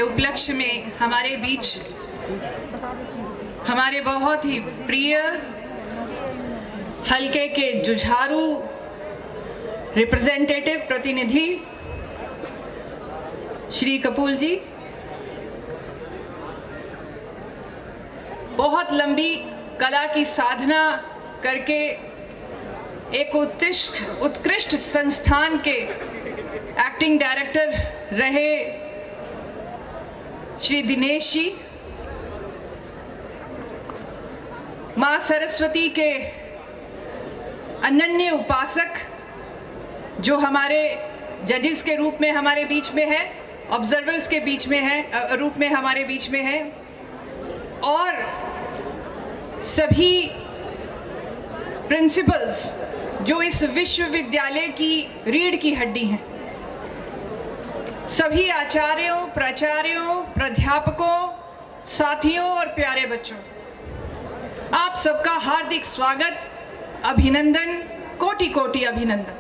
के उपलक्ष्य में हमारे बीच हमारे बहुत ही प्रिय हलके के जुझारू रिप्रेजेंटेटिव प्रतिनिधि श्री कपूल जी, बहुत लंबी कला की साधना करके एक उत्कृष्ट संस्थान के एक्टिंग डायरेक्टर रहे श्री दिनेश जी, माँ सरस्वती के अनन्य उपासक जो हमारे जजेस के रूप में हमारे बीच में है, ऑब्जर्वर्स के बीच में है, रूप में हमारे बीच में है, और सभी प्रिंसिपल्स जो इस विश्वविद्यालय की रीढ़ की हड्डी हैं, सभी आचार्यों, प्राचार्यों, प्राध्यापकों, साथियों और प्यारे बच्चों, आप सबका हार्दिक स्वागत, अभिनंदन, कोटि कोटि अभिनंदन।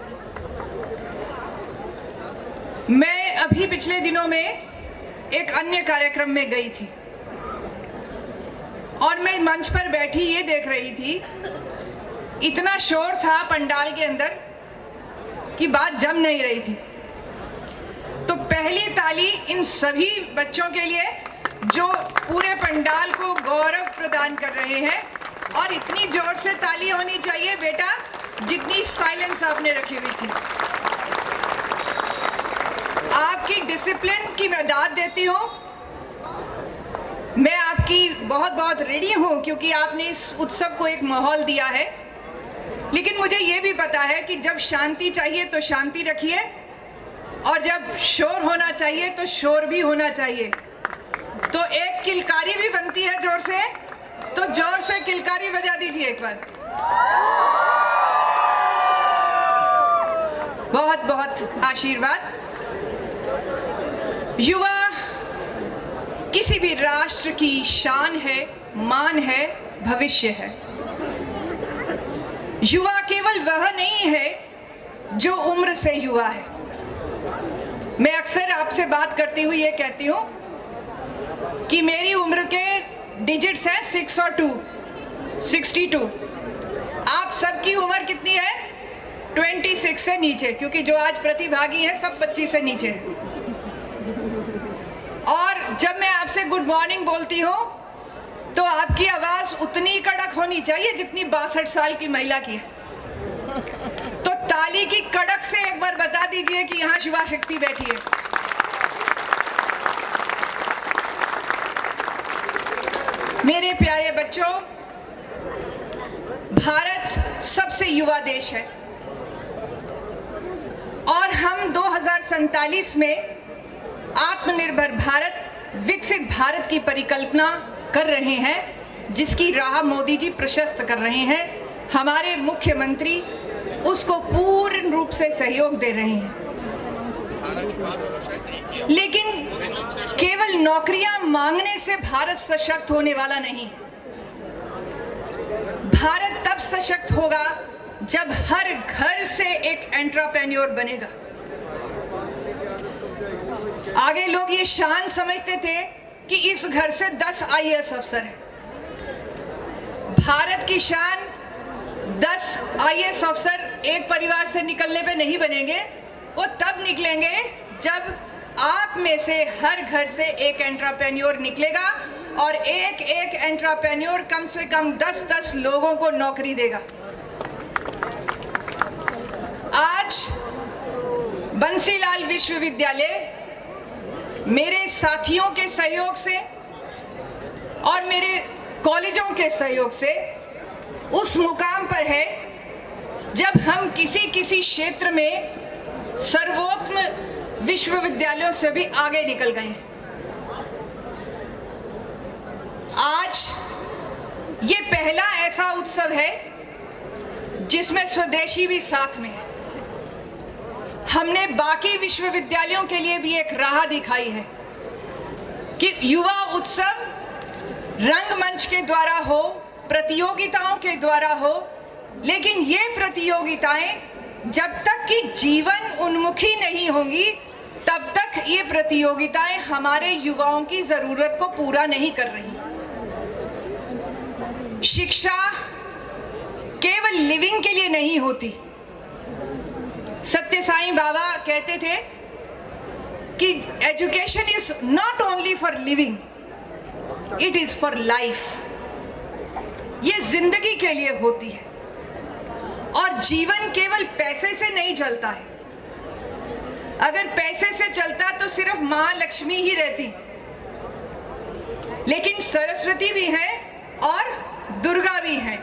मैं अभी पिछले दिनों में एक अन्य कार्यक्रम में गई थी और मैं मंच पर बैठी ये देख रही थी, इतना शोर था पंडाल के अंदर कि बात जम नहीं रही थी। तो पहली ताली इन सभी बच्चों के लिए जो पूरे पंडाल को गौरव प्रदान कर रहे हैं, और इतनी जोर से ताली होनी चाहिए बेटा जितनी साइलेंस आपने रखी हुई थी। आपकी डिसिप्लिन की मैं दाद देती हूँ, मैं आपकी बहुत बहुत रेडी हूँ क्योंकि आपने इस उत्सव को एक माहौल दिया है। लेकिन मुझे ये भी पता है कि जब शांति चाहिए तो शांति रखिए, और जब शोर होना चाहिए तो शोर भी होना चाहिए। तो एक किलकारी भी बनती है जोर से, तो जोर से किलकारी बजा दीजिए एक बार। बहुत बहुत आशीर्वाद। युवा किसी भी राष्ट्र की शान है, मान है, भविष्य है। युवा केवल वह नहीं है जो उम्र से युवा है। मैं अक्सर आपसे बात करती हुई ये कहती हूँ कि मेरी उम्र के डिजिट्स हैं 6 और 2, 62। आप सबकी उम्र कितनी है? 26 से नीचे, क्योंकि जो आज प्रतिभागी हैं सब 25 से नीचे हैं। और जब मैं आपसे गुड मॉर्निंग बोलती हूँ तो आपकी आवाज उतनी कड़क होनी चाहिए जितनी 62 साल की महिला की है। तो ताली की कड़क से एक बार बता दीजिए कि यहाँ शिवा शक्ति बैठी है। मेरे प्यारे बच्चों, भारत सबसे युवा देश है और हम 2047 में आत्मनिर्भर भारत, विकसित भारत की परिकल्पना कर रहे हैं, जिसकी राह मोदी जी प्रशस्त कर रहे हैं। हमारे मुख्यमंत्री उसको पूर्ण रूप से सहयोग दे रहे हैं। लेकिन केवल नौकरियां मांगने से भारत सशक्त होने वाला नहीं है। भारत तब सशक्त होगा जब हर घर से एक एंटरप्रेन्योर बनेगा। आगे लोग ये शान समझते थे कि इस घर से 10 IAS अफसर हैं। भारत की शान 10 IAS अफसर एक परिवार से निकलने पे नहीं बनेंगे, वो तब निकलेंगे जब आप में से हर घर से एक एंटरप्रेन्योर निकलेगा और एक एक एंटरप्रेन्योर कम से कम 10-10 लोगों को नौकरी देगा। आज बंसीलाल विश्वविद्यालय मेरे साथियों के सहयोग से और मेरे कॉलेजों के सहयोग से उस मुकाम पर है जब हम किसी क्षेत्र में सर्वोत्तम विश्वविद्यालयों से भी आगे निकल गए हैं। आज ये पहला ऐसा उत्सव है जिसमें स्वदेशी भी साथ में है। हमने बाकी विश्वविद्यालयों के लिए भी एक राह दिखाई है कि युवा उत्सव रंगमंच के द्वारा हो, प्रतियोगिताओं के द्वारा हो, लेकिन ये प्रतियोगिताएं जब तक कि जीवन उन्मुखी नहीं होंगी तब तक ये प्रतियोगिताएं हमारे युवाओं की जरूरत को पूरा नहीं कर रही। शिक्षा केवल लिविंग के लिए नहीं होती। सत्य साईं बाबा कहते थे कि education is not only for living, it is for life. ये जिंदगी के लिए होती है और जीवन केवल पैसे से नहीं चलता है। अगर पैसे से चलता तो सिर्फ महालक्ष्मी ही रहती, लेकिन सरस्वती भी है और दुर्गा भी है।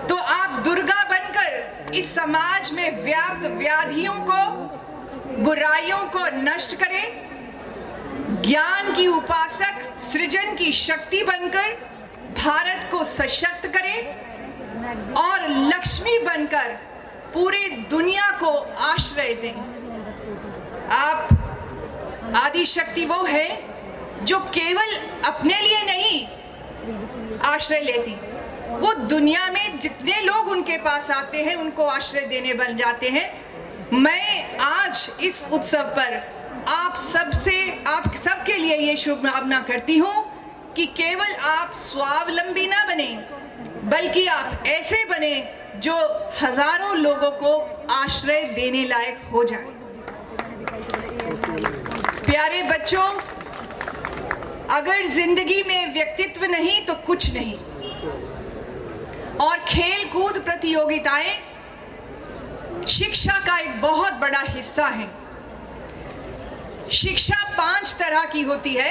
तो आप दुर्गा बनकर इस समाज में व्याप्त व्याधियों को, बुराइयों को नष्ट करें, ज्ञान की उपासक, सृजन की शक्ति बनकर भारत को सशक्त करें और लक्ष्मी बनकर पूरी दुनिया को आश्रय दें। आप आदिशक्ति वो है जो केवल अपने लिए नहीं आश्रय लेती, वो दुनिया में जितने लोग उनके पास आते हैं उनको आश्रय देने बन जाते हैं। मैं आज इस उत्सव पर आप सबके लिए ये शुभकामना करती हूँ कि केवल आप स्वावलंबी ना बने, बल्कि आप ऐसे बने जो हजारों लोगों को आश्रय देने लायक हो जाए। प्यारे बच्चों, अगर जिंदगी में व्यक्तित्व नहीं तो कुछ नहीं, और खेल कूद प्रतियोगिताएं शिक्षा का एक बहुत बड़ा हिस्सा है। शिक्षा 5 तरह की होती है: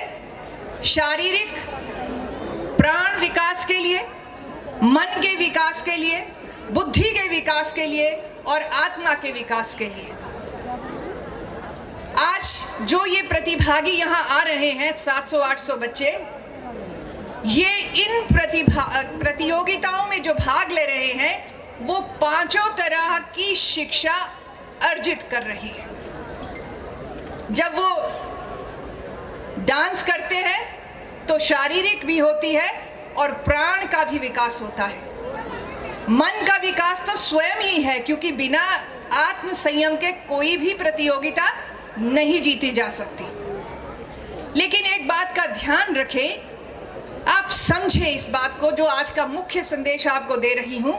शारीरिक, प्राण विकास के लिए, मन के विकास के लिए, बुद्धि के विकास के लिए और आत्मा के विकास के लिए। आज जो ये प्रतिभागी यहाँ आ रहे हैं 700-800 बच्चे, ये इन प्रतियोगिताओं में जो भाग ले रहे हैं वो 5 तरह की शिक्षा अर्जित कर रही है। जब वो डांस करते हैं तो शारीरिक भी होती है और प्राण का भी विकास होता है। मन का विकास तो स्वयं ही है, क्योंकि बिना आत्म संयम के कोई भी प्रतियोगिता नहीं जीती जा सकती। लेकिन एक बात का ध्यान रखें, आप समझें इस बात को, जो आज का मुख्य संदेश आपको दे रही हूं,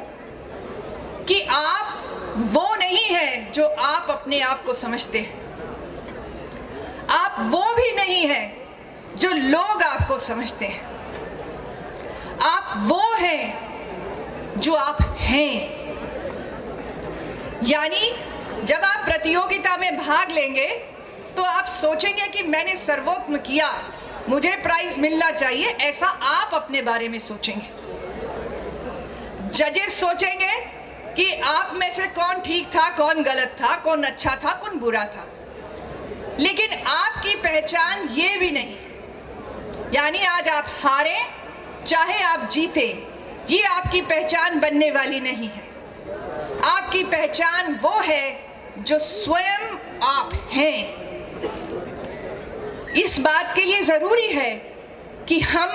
कि आप वो नहीं है जो आप अपने आप को समझते हैं। आप वो भी नहीं है जो लोग आपको समझते हैं। आप वो हैं जो आप हैं। यानी जब आप प्रतियोगिता में भाग लेंगे तो आप सोचेंगे कि मैंने सर्वोत्तम किया, मुझे प्राइज मिलना चाहिए, ऐसा आप अपने बारे में सोचेंगे। जजेस सोचेंगे कि आप में से कौन ठीक था, कौन गलत था, कौन अच्छा था, कौन बुरा था। लेकिन आपकी पहचान ये भी नहीं, यानी आज आप हारे चाहे आप जीते, ये आपकी पहचान बनने वाली नहीं है। आपकी पहचान वो है जो स्वयं आप हैं। इस बात के लिए जरूरी है कि हम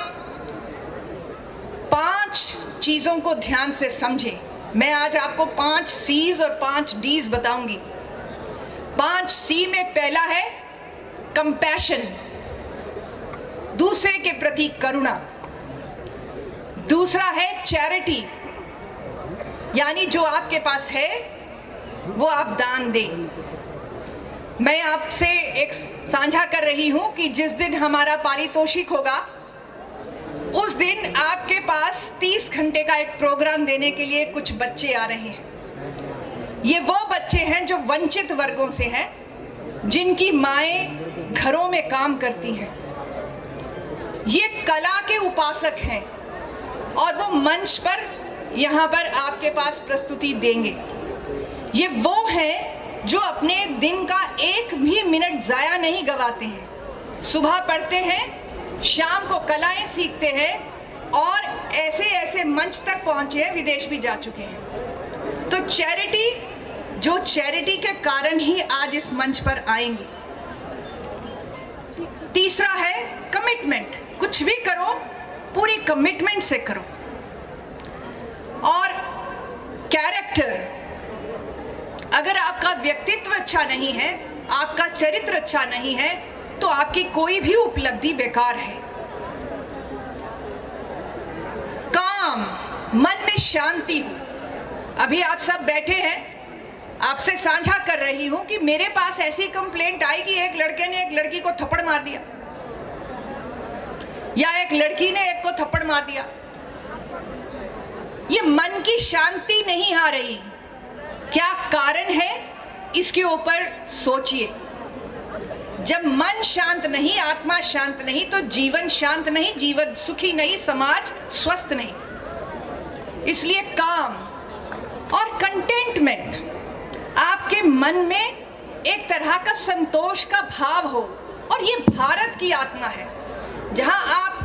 5 चीजों को ध्यान से समझें। मैं आज आपको 5 C's और 5 D's बताऊंगी। 5 C में पहला है कंपैशन, दूसरे के प्रति करुणा। दूसरा है चैरिटी, यानी जो आपके पास है वो आप दान दें। मैं आपसे एक साझा कर रही हूं कि जिस दिन हमारा पारितोषिक होगा उस दिन आपके पास 30 घंटे का एक प्रोग्राम देने के लिए कुछ बच्चे आ रहे हैं। ये वो बच्चे हैं जो वंचित वर्गों से हैं, जिनकी माएं घरों में काम करती हैं। ये कला के उपासक हैं और वो मंच पर यहाँ पर आपके पास प्रस्तुति देंगे। ये वो हैं जो अपने दिन का एक भी मिनट जाया नहीं गवाते हैं। सुबह पढ़ते हैं, शाम को कलाएं सीखते हैं और ऐसे ऐसे मंच तक पहुंचे हैं, विदेश भी जा चुके हैं। तो चैरिटी, जो चैरिटी के कारण ही आज इस मंच पर आएंगे। तीसरा है कमिटमेंट, कुछ भी करो पूरी कमिटमेंट से करो। और कैरेक्टर, अगर आपका व्यक्तित्व अच्छा नहीं है आपका चरित्र अच्छा नहीं है, तो आपकी कोई भी उपलब्धि बेकार है। काम, मन में शांति हो। अभी आप सब बैठे हैं, आपसे साझा कर रही हूं कि मेरे पास ऐसी कंप्लेंट आई कि एक लड़के ने एक लड़की को थप्पड़ मार दिया, या एक लड़की ने एक को थप्पड़ मार दिया। ये मन की शांति नहीं आ रही, क्या कारण है इसके ऊपर सोचिए। जब मन शांत नहीं, आत्मा शांत नहीं, तो जीवन शांत नहीं, जीवन सुखी नहीं, समाज स्वस्थ नहीं। इसलिए काम और कंटेंटमेंट, आपके मन में एक तरह का संतोष का भाव हो। और ये भारत की आत्मा है, जहां आप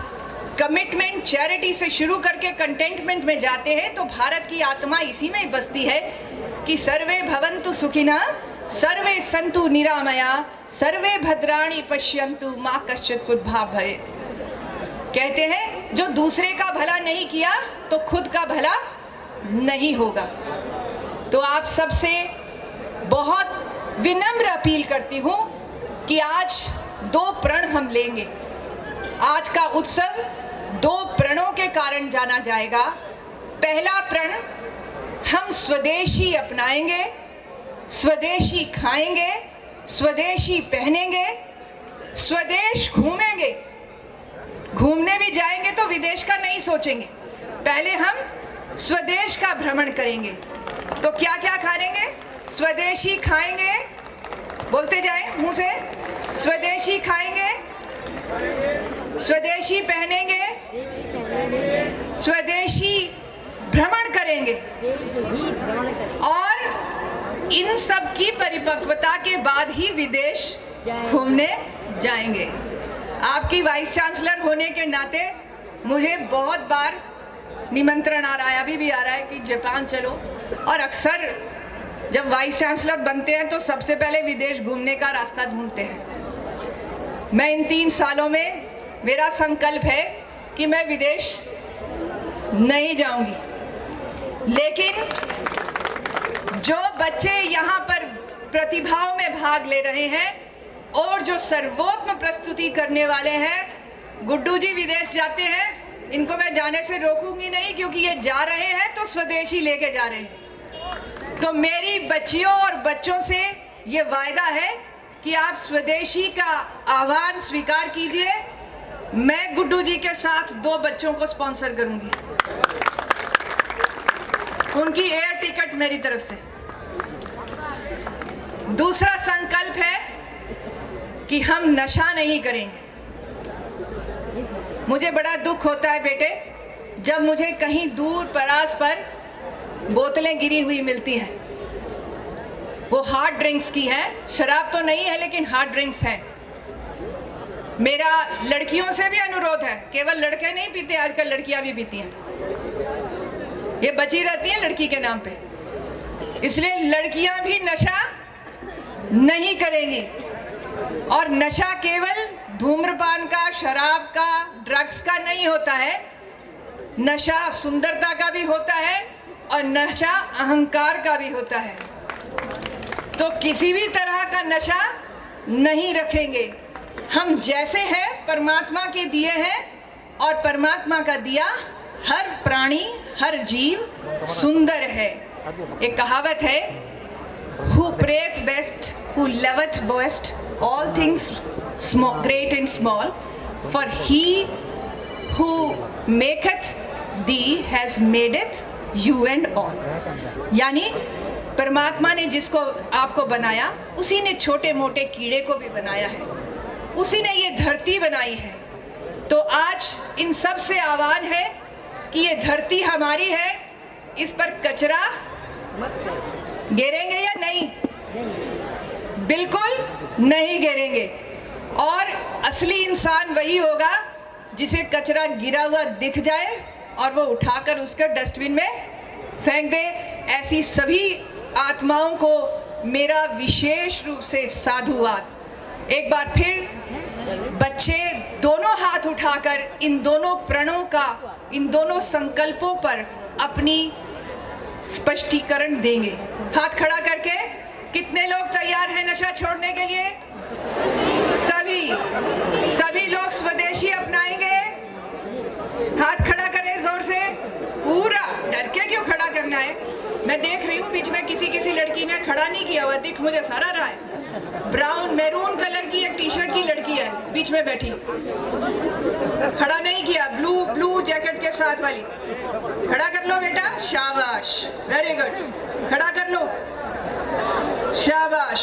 कमिटमेंट, चैरिटी से शुरू करके कंटेंटमेंट में जाते हैं, तो भारत की आत्मा इसी में बसती है कि सर्वे भवन्तु सुखिनः, सर्वे सन्तु निरामया, सर्वे भद्राणि पश्यन्तु मा कश्चित् कुतभाग् भवेत्। कहते हैं जो दूसरे का भला नहीं किया तो खुद का भला नहीं होगा। तो आप सबसे बहुत विनम्र अपील करती हूँ कि आज 2 प्रण हम लेंगे। आज का उत्सव 2 प्रणों के कारण जाना जाएगा। पहला प्रण, हम स्वदेशी अपनाएंगे, स्वदेशी खाएंगे, स्वदेशी पहनेंगे, स्वदेश घूमेंगे। घूमने भी जाएंगे तो विदेश का नहीं सोचेंगे, पहले हम स्वदेश का भ्रमण करेंगे। तो क्या क्या खाएंगे? स्वदेशी खाएंगे, बोलते जाएं मुंह से, स्वदेशी खाएंगे, स्वदेशी पहनेंगे, स्वदेशी भ्रमण करेंगे, और इन सब की परिपक्वता के बाद ही विदेश घूमने जाएंगे। आपकी वाइस चांसलर होने के नाते मुझे बहुत बार निमंत्रण आ रहा है, अभी भी आ रहा है कि जापान चलो, और अक्सर जब वाइस चांसलर बनते हैं तो सबसे पहले विदेश घूमने का रास्ता ढूंढते हैं। मैं इन 3 सालों में, मेरा संकल्प है कि मैं विदेश नहीं जाऊंगी, लेकिन जो बच्चे यहाँ पर प्रतिभाओं में भाग ले रहे हैं और जो सर्वोत्तम प्रस्तुति करने वाले हैं, गुड्डू जी विदेश जाते हैं, इनको मैं जाने से रोकूंगी नहीं, क्योंकि ये जा रहे हैं तो स्वदेशी लेके जा रहे हैं। तो मेरी बच्चियों और बच्चों से ये वायदा है कि आप स्वदेशी का आह्वान स्वीकार कीजिए। मैं गुड्डू जी के साथ 2 बच्चों को स्पॉन्सर करूंगी, उनकी एयर टिकट मेरी तरफ से। दूसरा संकल्प है कि हम नशा नहीं करेंगे। मुझे बड़ा दुख होता है बेटे, जब मुझे कहीं दूर परास पर बोतलें गिरी हुई मिलती हैं। वो हार्ड ड्रिंक्स की हैं, शराब तो नहीं है लेकिन हार्ड ड्रिंक्स हैं। मेरा लड़कियों से भी अनुरोध है, केवल लड़के नहीं पीते, आजकल लड़कियां भी पीती हैं, ये बची रहती हैं लड़की के नाम पे। इसलिए लड़कियां भी नशा नहीं करेंगी। और नशा केवल धूम्रपान का, शराब का, ड्रग्स का नहीं होता है, नशा सुंदरता का भी होता है और नशा अहंकार का भी होता है। तो किसी भी तरह का नशा नहीं रखेंगे। हम जैसे हैं परमात्मा के दिए हैं, और परमात्मा का दिया हर प्राणी, हर जीव सुंदर है। एक कहावत है, who prayeth best, who loveth best, all things small, great and small, for he who maketh thee has madeth you and all। यानी परमात्मा ने जिसको आपको बनाया, उसी ने छोटे मोटे कीड़े को भी बनाया है, उसी ने ये धरती बनाई है। तो आज इन सब से आह्वान है कि ये धरती हमारी है, इस पर कचरा गिरेंगे या नहीं? बिल्कुल नहीं गिरेंगे। और असली इंसान वही होगा जिसे कचरा गिरा हुआ दिख जाए और वो उठाकर उसके डस्टबिन में फेंक दे। ऐसी सभी आत्माओं को मेरा विशेष रूप से साधुवाद। एक बार फिर बच्चे दोनों हाथ उठाकर इन दोनों प्रणों का, इन दोनों संकल्पों पर अपनी स्पष्टीकरण देंगे। हाथ खड़ा करके कितने लोग तैयार हैं नशा छोड़ने के लिए? सभी लोग स्वदेशी अपनाएंगे? हाथ खड़ा करें जोर से, पूरा। डर के क्यों खड़ा करना है? मैं देख रही हूँ बीच में किसी लड़की ने खड़ा नहीं किया हुआ, दिख मुझे सारा रहा है। ब्राउन मैरून कलर की एक टी शर्ट की लड़की है बीच में बैठी, खड़ा नहीं किया। ब्लू जैकेट के साथ वाली, खड़ा कर लो बेटा, शाबाश, वेरी गुड, खड़ा कर लो, शाबाश।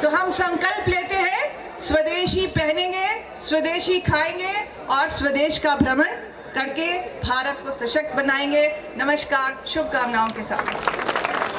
तो हम संकल्प लेते हैं, स्वदेशी पहनेंगे, स्वदेशी खाएंगे और स्वदेश का भ्रमण करके भारत को सशक्त बनाएंगे। नमस्कार, शुभकामनाओं के साथ।